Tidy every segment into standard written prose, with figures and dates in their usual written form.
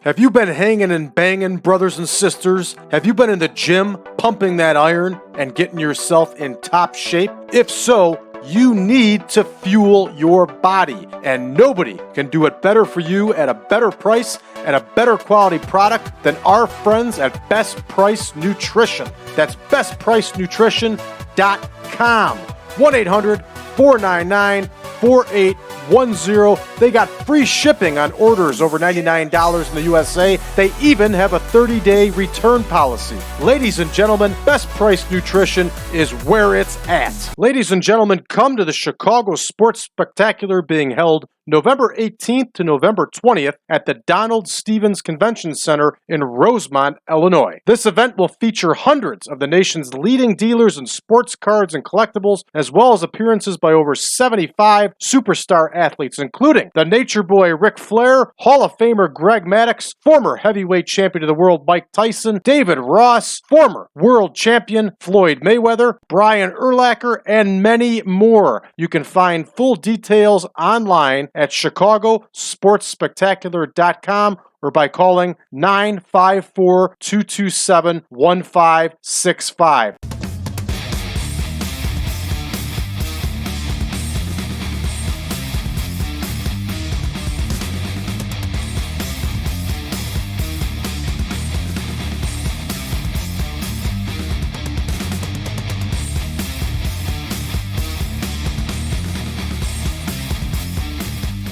Have you been hanging and banging, brothers and sisters? Have you been in the gym, pumping that iron, and getting yourself in top shape? If so, you need to fuel your body, and nobody can do it better for you at a better price and a better quality product than our friends at Best Price Nutrition. That's bestpricenutrition.com. 1-800-499-4810. They got free shipping on orders over $99 in the USA. They even have a 30-day return policy. Ladies and gentlemen, Best Price Nutrition is where it's at. Ladies and gentlemen, come to the Chicago Sports Spectacular being held November 18th to November 20th at the Donald Stevens Convention Center in Rosemont, Illinois. This event will feature hundreds of the nation's leading dealers in sports cards and collectibles, as well as appearances by over 75 superstar athletes, including the Nature Boy Ric Flair, Hall of Famer Greg Maddux, former heavyweight champion of the world Mike Tyson, David Ross, former world champion Floyd Mayweather, Brian Urlacher, and many more. You can find full details online at chicagosportsspectacular.com or by calling 954-227-1565.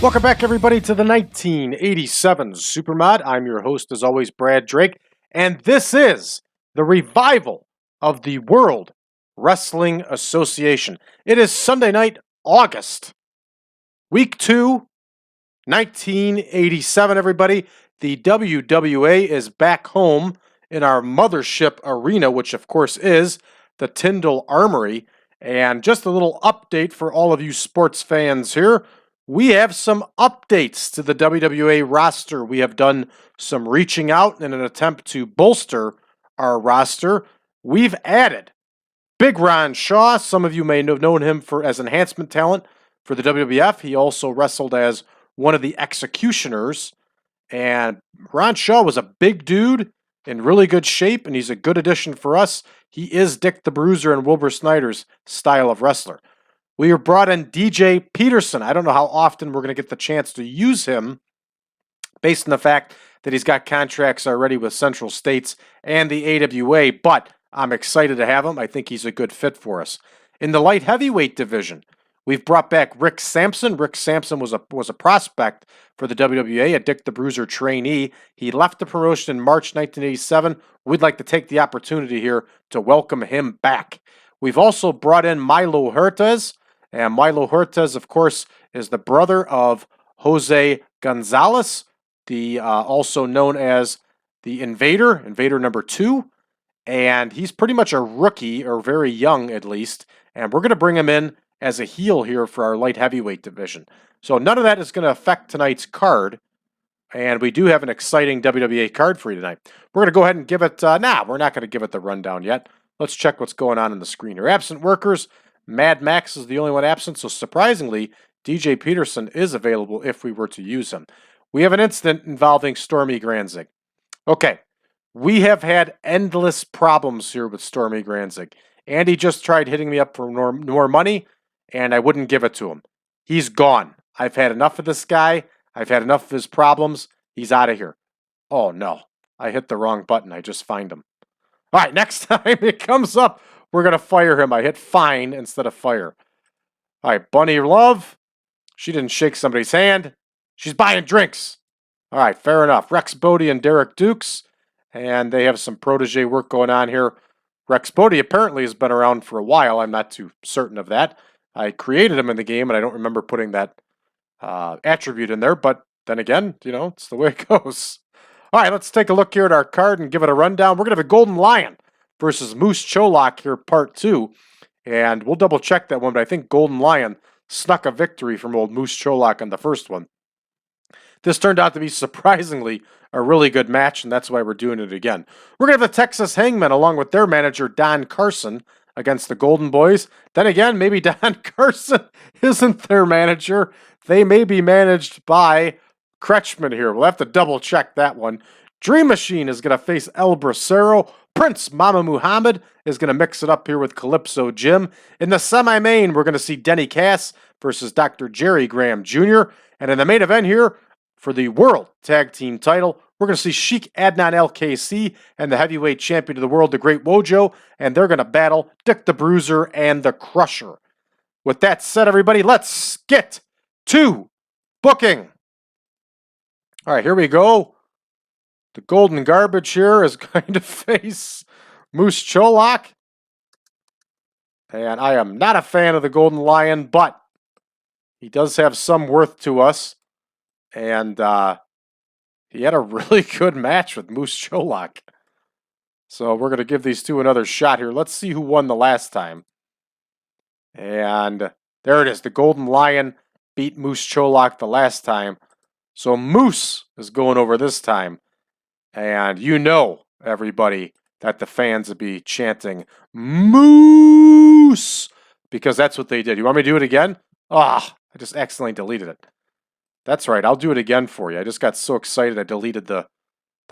Welcome back, everybody, to the 1987 Supermod. I'm your host, as always, Brad Drake, and this is the revival of the World Wrestling Association. It is Sunday night, August, week 2, 1987, everybody. The WWA is back home in our mothership arena, which, of course, is the TYNDALL Armory. And just a little update for all of you sports fans here. We have some updates to the WWA roster. We have done some reaching out in an attempt to bolster our roster. We've added Big Ron Shaw. Some of you may have known him as enhancement talent for the WWF. He also wrestled as one of the Executioners. And Ron Shaw was a big dude in really good shape, and he's a good addition for us. He is Dick the Bruiser and Wilbur Snyder's style of wrestler. We have brought in DJ Peterson. I don't know how often we're going to get the chance to use him based on the fact that he's got contracts already with Central States and the AWA, but I'm excited to have him. I think he's a good fit for us. In the light heavyweight division, we've brought back Rick Sampson. Rick Sampson was a prospect for the WWA, a Dick the Bruiser trainee. He left the promotion in March 1987. We'd like to take the opportunity here to welcome him back. We've also brought in Milo Huertas. And Milo Huertas, of course, is the brother of Jose Gonzalez, the also known as the Invader number 2. And he's pretty much a rookie, or very young at least. And we're going to bring him in as a heel here for our light heavyweight division. So none of that is going to affect tonight's card. And we do have an exciting WWA card for you tonight. We're going to go ahead and give it, we're not going to give it the rundown yet. Let's check what's going on the screen here. Absent workers. Mad Max is the only one absent, so surprisingly, DJ Peterson is available if we were to use him. We have an incident involving Stormy Granzig. Okay, we have had endless problems here with Stormy Granzig. Andy just tried hitting me up for more money, and I wouldn't give it to him. He's gone. I've had enough of this guy. I've had enough of his problems. He's out of here. Oh, no. I hit the wrong button. I just find him. All right, next time it comes up, we're going to fire him. I hit fine instead of fire. All right, Bunny Love. She didn't shake somebody's hand. She's buying drinks. All right, fair enough. Rex Bodie and Derek Dukes. And they have some protege work going on here. Rex Bodie apparently has been around for a while. I'm not too certain of that. I created him in the game, and I don't remember putting that attribute in there. But then again, it's the way it goes. All right, let's take a look here at our card and give it a rundown. We're going to have a Golden Lion versus Moose Cholak here, part 2. And we'll double check that one, but I think Golden Lion snuck a victory from old Moose Cholak on the first one. This turned out to be surprisingly a really good match, and that's why we're doing it again. We're going to have the Texas Hangmen along with their manager, Don Carson, against the Golden Boys. Then again, maybe Don Carson isn't their manager. They may be managed by Kretschmann here. We'll have to double check that one. Dream Machine is going to face El Bracero. Prince Mama Muhammad is going to mix it up here with Calypso Jim. In the semi-main, we're going to see Denny Cass versus Dr. Jerry Graham Jr. And in the main event here, for the World Tag Team title, we're going to see Sheik, ADNAN, AL-KAISSEY and the heavyweight champion of the world, the Great Wojo, and they're going to battle Dick the Bruiser and the Crusher. With that said, everybody, let's get to booking. All right, here we go. The Golden Garbage here is going to face Moose Cholak. And I am not a fan of the Golden Lion, but he does have some worth to us. And he had a really good match with Moose Cholak. So we're going to give these two another shot here. Let's see who won the last time. And there it is. The Golden Lion beat Moose Cholak the last time. So Moose is going over this time. And you know, everybody, that the fans would be chanting, Moose! Because that's what they did. You want me to do it again? Ah, I just accidentally deleted it. That's right, I'll do it again for you. I just got so excited I deleted the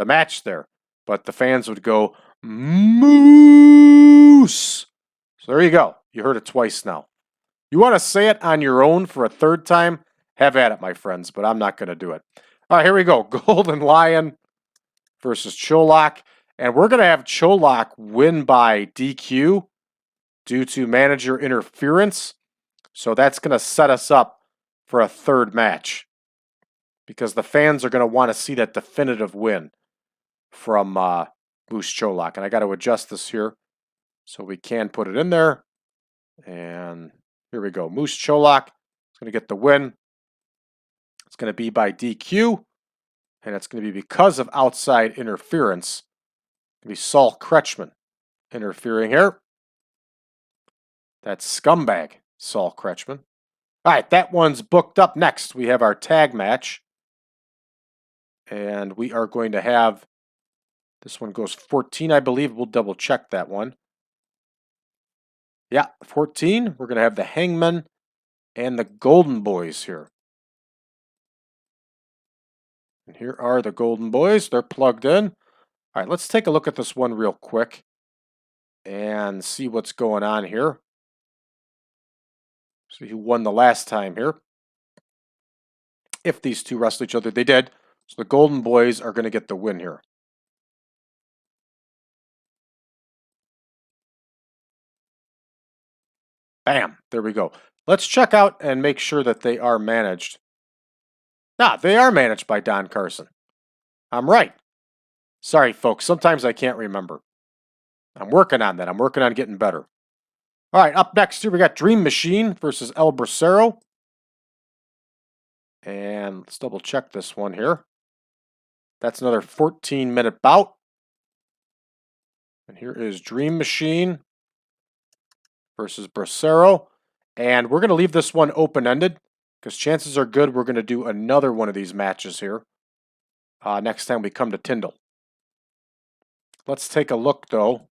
match there. But the fans would go, Moose! So there you go. You heard it twice now. You want to say it on your own for a third time? Have at it, my friends, but I'm not going to do it. All right, here we go. Golden Lion versus Cholak. And we're going to have Cholak win by DQ due to manager interference. So that's going to set us up for a third match. Because the fans are going to want to see that definitive win from Moose Cholak. And I got to adjust this here so we can put it in there. And here we go. Moose Cholak is going to get the win. It's going to be by DQ. And it's going to be because of outside interference. It's going to be Saul Kretschmann interfering here. That's scumbag Saul Kretschmann. All right, that one's booked up. Next, we have our tag match. And we are going to have, this one goes 14, I believe. We'll double check that one. Yeah, 14. We're going to have the Hangmen and the Golden Boys here. And here are the Golden Boys. They're plugged in. All right, let's take a look at this one real quick and see what's going on here. See who won the last time here. If these two wrestle each other, they did. So the Golden Boys are going to get the win here. Bam, there we go. Let's check out and make sure that they are managed. Ah, they are managed by Don Carson. I'm right. Sorry, folks. Sometimes I can't remember. I'm working on that. I'm working on getting better. All right, up next here we got Dream Machine versus El Bracero. And let's double check this one here. That's another 14-minute bout. And here is Dream Machine versus Bracero. And we're going to leave this one open-ended because chances are good we're going to do another one of these matches here next time we come to Tyndall. Let's take a look, though.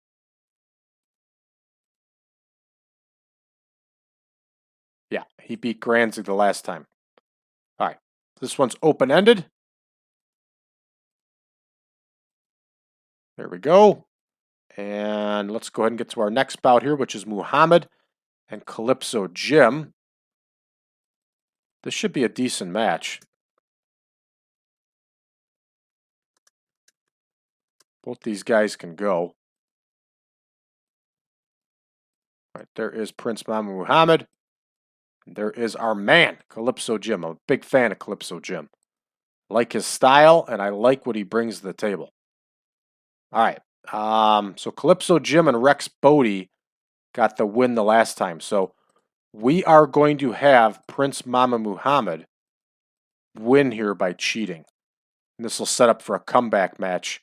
Yeah, he beat Granzy the last time. All right, this one's open-ended. There we go. And let's go ahead and get to our next bout here, which is Muhammad and Calypso Jim. This should be a decent match. Both these guys can go. All right, there is Prince Mama Muhammad. And there is our man, Calypso Jim. I'm a big fan of Calypso Jim. I like his style, and I like what he brings to the table. All right. So Calypso Jim and Rex Bodie got the win the last time. So we are going to have Prince Mama Muhammad win here by cheating. And this will set up for a comeback match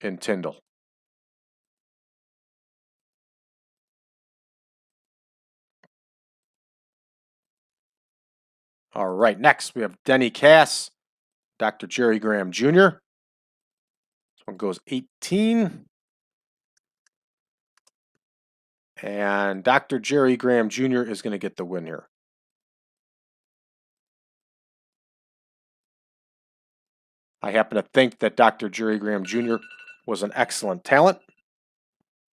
in Tyndall. All right, next we have Denny Cass, Dr. Jerry Graham Jr. This one goes 18. And Dr. Jerry Graham Jr. is going to get the win here. I happen to think that Dr. Jerry Graham Jr. was an excellent talent,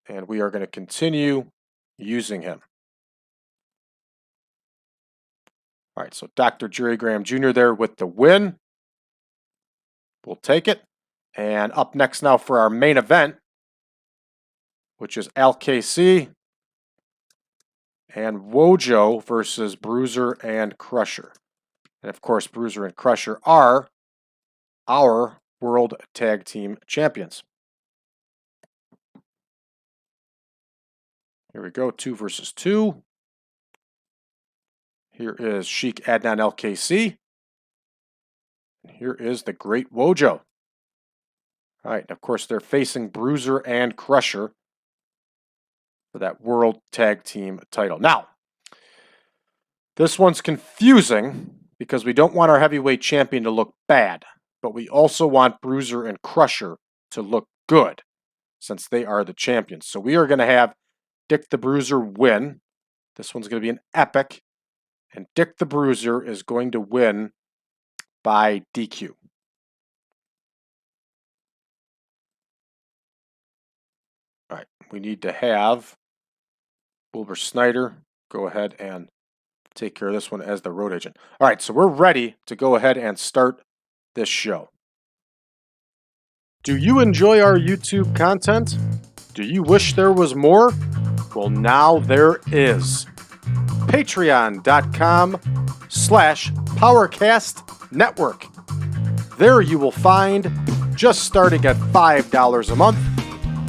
and we are going to continue using him. All right, so Dr. Jerry Graham Jr. there with the win. We'll take it. And up next now for our main event, which is AL-KAISSEY and Wojo versus Bruiser and Crusher. And of course, Bruiser and Crusher are our World Tag Team Champions. Here we go, 2 versus 2. Here is Sheik, ADNAN, AL-KAISSEY. And here is the Great Wojo. All right, and of course, they're facing Bruiser and Crusher for that World Tag Team title. Now, this one's confusing because we don't want our heavyweight champion to look bad, but we also want Bruiser and Crusher to look good since they are the champions. So we are going to have Dick the Bruiser win. This one's going to be an epic, and Dick the Bruiser is going to win by DQ. All right, we need to have Wilbur Snyder go ahead and take care of this one as the road agent. All right, so we're ready to go ahead and start this show. Do you enjoy our YouTube content? Do you wish there was more? Well, now there is. Patreon.com/PowerCast Network. There you will find, just starting at $5 a month,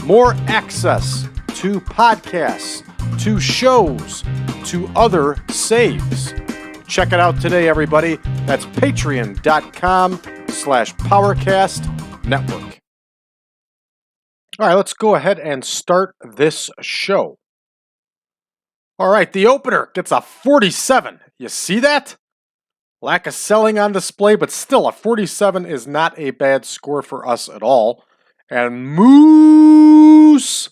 more access to podcasts, to shows, to other saves. Check it out today, everybody. That's patreon.com/PowerCast Network. All right, let's go ahead and start this show. All right, the opener gets a 47. You see that? Lack of selling on display, but still a 47 is not a bad score for us at all. And Moose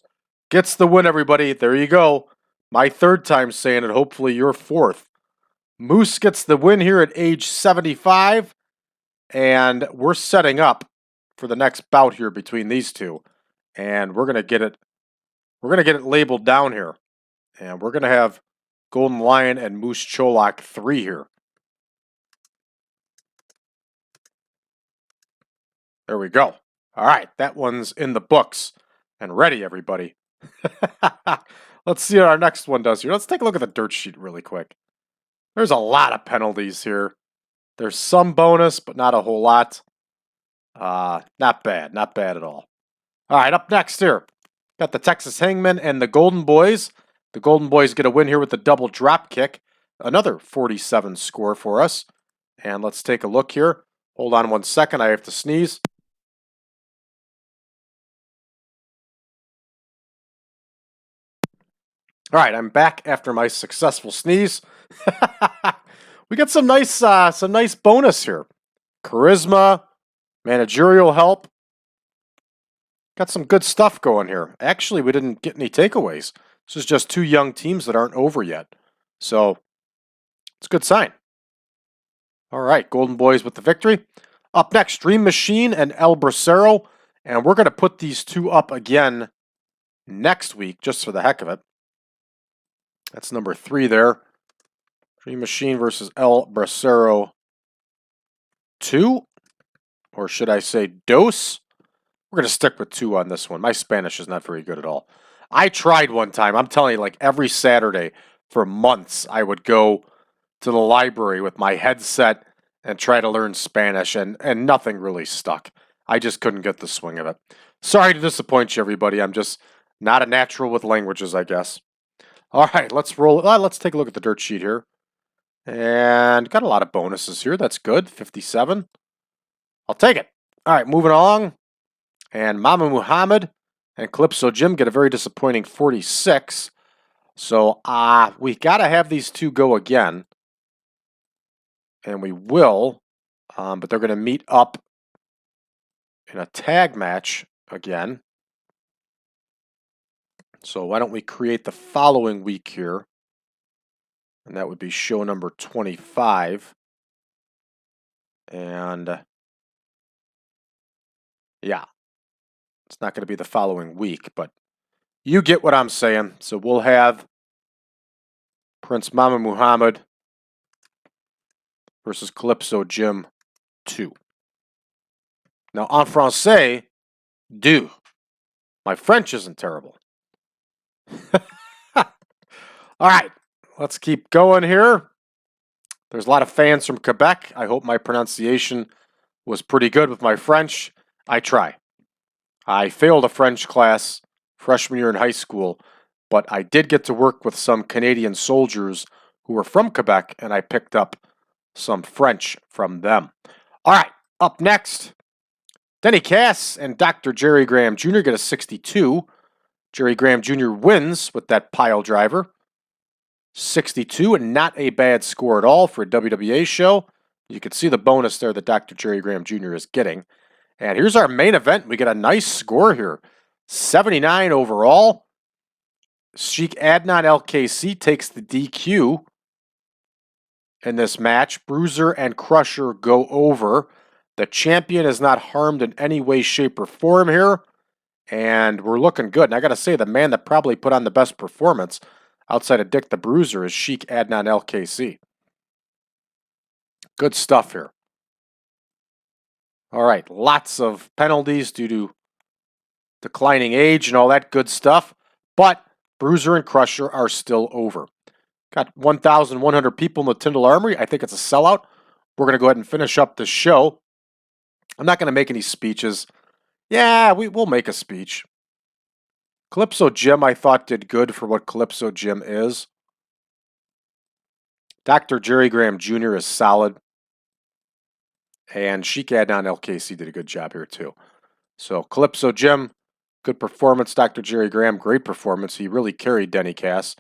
gets the win, everybody. There you go. My third time saying it, hopefully your fourth. Moose gets the win here at age 75. And we're setting up for the next bout here between these two. And we're gonna get it labeled down here. And we're gonna have Golden Lion and Moose Cholak 3 here. There we go. All right, that one's in the books and ready, everybody. Let's see what our next one does here. Let's take a look at the dirt sheet really quick. There's a lot of penalties here. There's some bonus, but not a whole lot. Not bad at all. All right, up next here, got the Texas Hangmen and the Golden Boys. The Golden Boys get a win here with the double drop kick. Another 47 score for us. And let's take a look here. Hold on 1 second, I have to sneeze. All right, I'm back after my successful sneeze. We got some nice bonus here. Charisma, managerial help. Got some good stuff going here. Actually, we didn't get any takeaways. This is just 2 young teams that aren't over yet. So, it's a good sign. All right, Golden Boys with the victory. Up next, Dream Machine and El Bracero. And we're going to put these 2 up again next week, just for the heck of it. That's number 3 there. Dream Machine versus El Bracero 2. Or should I say dos? We're going to stick with 2 on this one. My Spanish is not very good at all. I tried one time. I'm telling you, like every Saturday for months, I would go to the library with my headset and try to learn Spanish, and nothing really stuck. I just couldn't get the swing of it. Sorry to disappoint you, everybody. I'm just not a natural with languages, I guess. All right, let's roll. Let's take a look at the dirt sheet here. And got a lot of bonuses here. That's good. 57. I'll take it. All right, moving along. And Mama Muhammad and Calypso Jim get a very disappointing 46. So we got to have these 2 go again. And we will. But they're going to meet up in a tag match again. So why don't we create the following week here? And that would be show number 25. And Yeah, it's not going to be the following week, but you get what I'm saying. So we'll have Prince Mama Muhammad versus Calypso Jim 2. Now, en français, deux. My French isn't terrible. All right, let's keep going here. There's a lot of fans from Quebec. I hope my pronunciation was pretty good with my French. I try. I failed a French class freshman year in high school, but I did get to work with some Canadian soldiers who were from Quebec, and I picked up some French from them. All right, up next, Denny Cass and Dr. Jerry Graham Jr. get a 62. Jerry Graham Jr. wins with that pile driver. 62, and not a bad score at all for a WWA show. You can see the bonus there that Dr. Jerry Graham Jr. is getting. And here's our main event. We get a nice score here. 79 overall. Sheik ADNAN AL-KAISSEY takes the DQ in this match. Bruiser and Crusher go over. The champion is not harmed in any way, shape, or form here. And we're looking good. And I got to say, the man that probably put on the best performance outside of Dick the Bruiser is Sheik ADNAN AL-KAISSEY. Good stuff here. All right, lots of penalties due to declining age and all that good stuff. But Bruiser and Crusher are still over. Got 1,100 people in the Tyndall Armory. I think it's a sellout. We're going to go ahead and finish up the show. I'm not going to make any speeches. Yeah, we'll make a speech. Calypso Jim, I thought, did good for what Calypso Jim is. Dr. Jerry Graham Jr. is solid. And Sheik ADNAN AL-KAISSEY did a good job here, too. So, Calypso Jim, good performance. Dr. Jerry Graham, great performance. He really carried Denny Cass.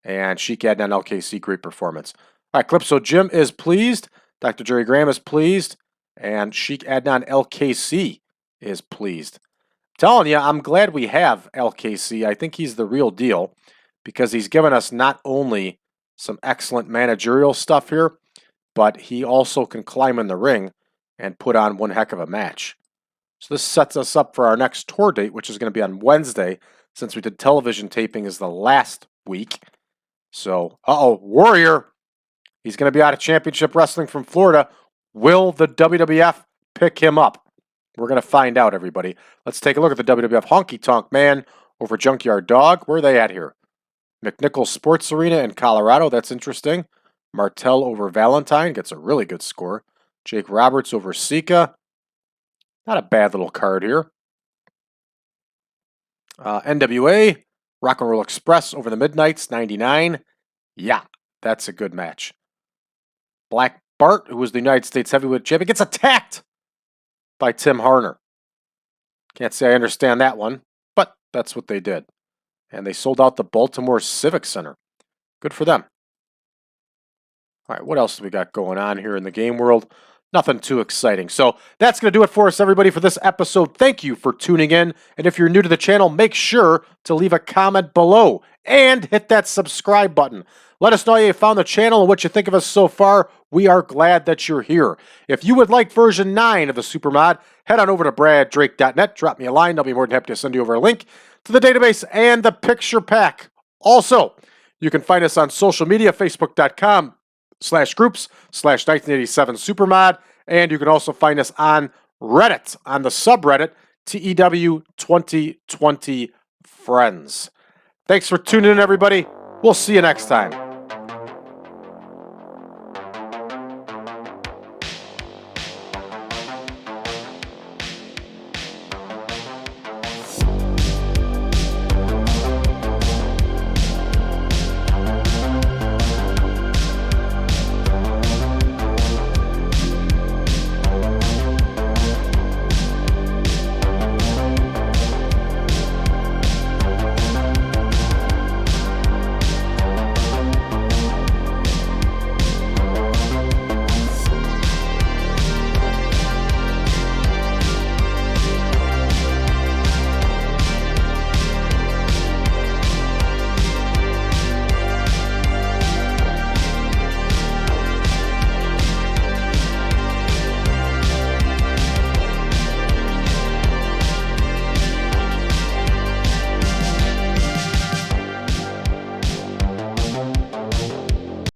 And Sheik ADNAN AL-KAISSEY, great performance. All right, Calypso Jim is pleased. Dr. Jerry Graham is pleased. And Sheik ADNAN AL-KAISSEY is pleased. Telling you, I'm glad we have AL-KAISSEY. I think he's the real deal because he's given us not only some excellent managerial stuff here, but he also can climb in the ring and put on one heck of a match. So this sets us up for our next tour date, which is going to be on Wednesday, since we did television taping is the last week. So, Warrior, he's going to be out of Championship Wrestling from Florida. Will the WWF pick him up? We're going to find out, everybody. Let's take a look at the WWF Honky Tonk Man over Junkyard Dog. Where are they at here? McNichols Sports Arena in Colorado. That's interesting. Martel over Valentine gets a really good score. Jake Roberts over Sika. Not a bad little card here. NWA, Rock and Roll Express over the Midnights, 99. Yeah, that's a good match. Black Bart, who was the United States Heavyweight Champion, gets attacked by Tim Harner. Can't say I understand that one, but that's what they did. And they sold out the Baltimore Civic Center. Good for them. All right, what else do we got going on here in the game world? Nothing too exciting. So that's going to do it for us, everybody, for this episode. Thank you for tuning in. And if you're new to the channel, make sure to leave a comment below and hit that subscribe button. Let us know how you found the channel and what you think of us so far. We are glad that you're here. If you would like version 9 of the Supermod, head on over to braddrake.net. Drop me a line. I'll be more than happy to send you over a link to the database and the picture pack. Also, you can find us on social media, facebook.com/groups/1987 Supermod. And you can also find us on Reddit, on the subreddit, TEW 2020 Friends. Thanks for tuning in, everybody. We'll see you next time.